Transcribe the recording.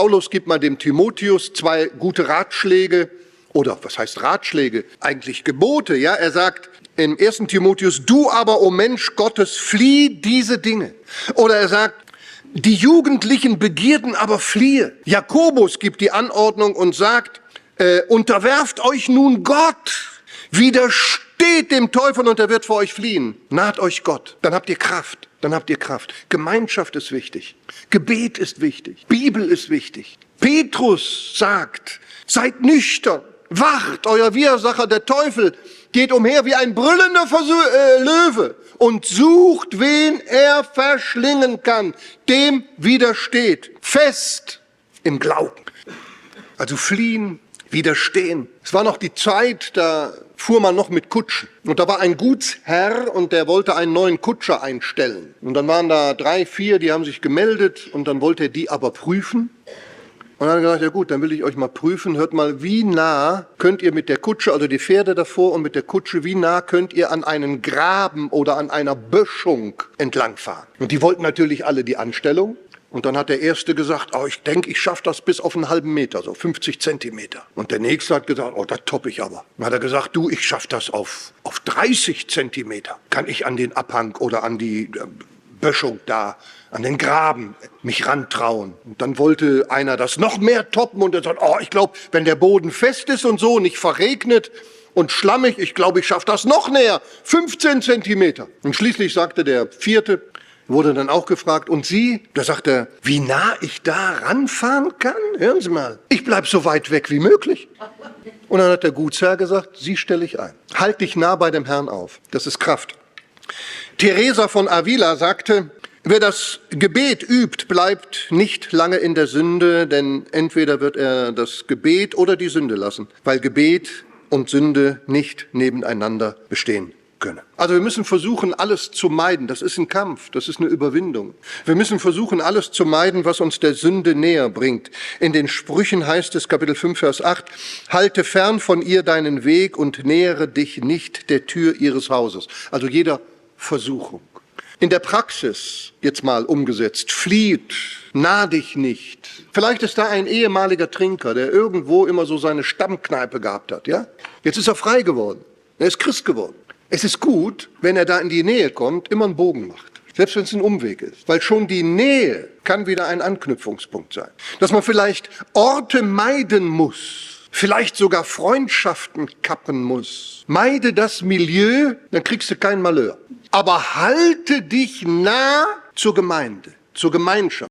Paulus gibt mal dem Timotheus 2 gute Ratschläge, oder was heißt Ratschläge? Eigentlich Gebote, ja. Er sagt im 1. Timotheus, du aber, o Mensch Gottes, flieh diese Dinge. Oder er sagt, die jugendlichen Begierden aber fliehe. Jakobus gibt die Anordnung und sagt, unterwerft euch nun Gott, widersteht dem Teufel und er wird vor euch fliehen. Naht euch Gott, dann habt ihr Kraft. Dann habt ihr Kraft. Gemeinschaft ist wichtig. Gebet ist wichtig. Bibel ist wichtig. Petrus sagt, seid nüchtern, wacht, euer Widersacher, der Teufel, geht umher wie ein brüllender Löwe und sucht, wen er verschlingen kann. Dem widersteht. Fest im Glauben. Also fliehen, widerstehen. Es war noch die Zeit, da fuhr man noch mit Kutschen. Und da war ein Gutsherr und der wollte einen neuen Kutscher einstellen. Und dann waren da 3, 4, die haben sich gemeldet und dann wollte er die aber prüfen. Und dann hat er gesagt, ja gut, dann will ich euch mal prüfen. Hört mal, wie nah könnt ihr mit der Kutsche, also die Pferde davor und mit der Kutsche, wie nah könnt ihr an einen Graben oder an einer Böschung entlangfahren? Und die wollten natürlich alle die Anstellung. Und dann hat der Erste gesagt, oh, ich denke, ich schaffe das bis auf einen halben Meter, so 50 Zentimeter. Und der Nächste hat gesagt, oh, das toppe ich aber. Dann hat er gesagt, du, ich schaffe das auf 30 Zentimeter. Kann ich an den Abhang oder an die Böschung da, an den Graben mich rantrauen. Und dann wollte einer das noch mehr toppen und er sagt, oh, ich glaube, wenn der Boden fest ist und so, nicht verregnet und schlammig, ich glaube, ich schaffe das noch näher, 15 Zentimeter. Und schließlich sagte der Vierte, wurde dann auch gefragt, und Sie? Da sagt er, wie nah ich da ranfahren kann? Hören Sie mal, ich bleib so weit weg wie möglich. Und dann hat der Gutsherr gesagt, Sie stelle ich ein. Halt dich nah bei dem Herrn auf. Das ist Kraft. Teresa von Avila sagte, wer das Gebet übt, bleibt nicht lange in der Sünde, denn entweder wird er das Gebet oder die Sünde lassen, weil Gebet und Sünde nicht nebeneinander bestehen können. Also wir müssen versuchen, alles zu meiden. Das ist ein Kampf, das ist eine Überwindung. Wir müssen versuchen, alles zu meiden, was uns der Sünde näher bringt. In den Sprüchen heißt es, Kapitel 5, Vers 8, halte fern von ihr deinen Weg und nähere dich nicht der Tür ihres Hauses. Also jeder Versuchung. In der Praxis, jetzt mal umgesetzt, flieht, nah dich nicht. Vielleicht ist da ein ehemaliger Trinker, der irgendwo immer so seine Stammkneipe gehabt hat, ja? Jetzt ist er frei geworden. Er ist Christ geworden. Es ist gut, wenn er da in die Nähe kommt, immer einen Bogen macht. Selbst wenn es ein Umweg ist. Weil schon die Nähe kann wieder ein Anknüpfungspunkt sein. Dass man vielleicht Orte meiden muss. Vielleicht sogar Freundschaften kappen muss. Meide das Milieu, dann kriegst du kein Malheur. Aber halte dich nah zur Gemeinde, zur Gemeinschaft.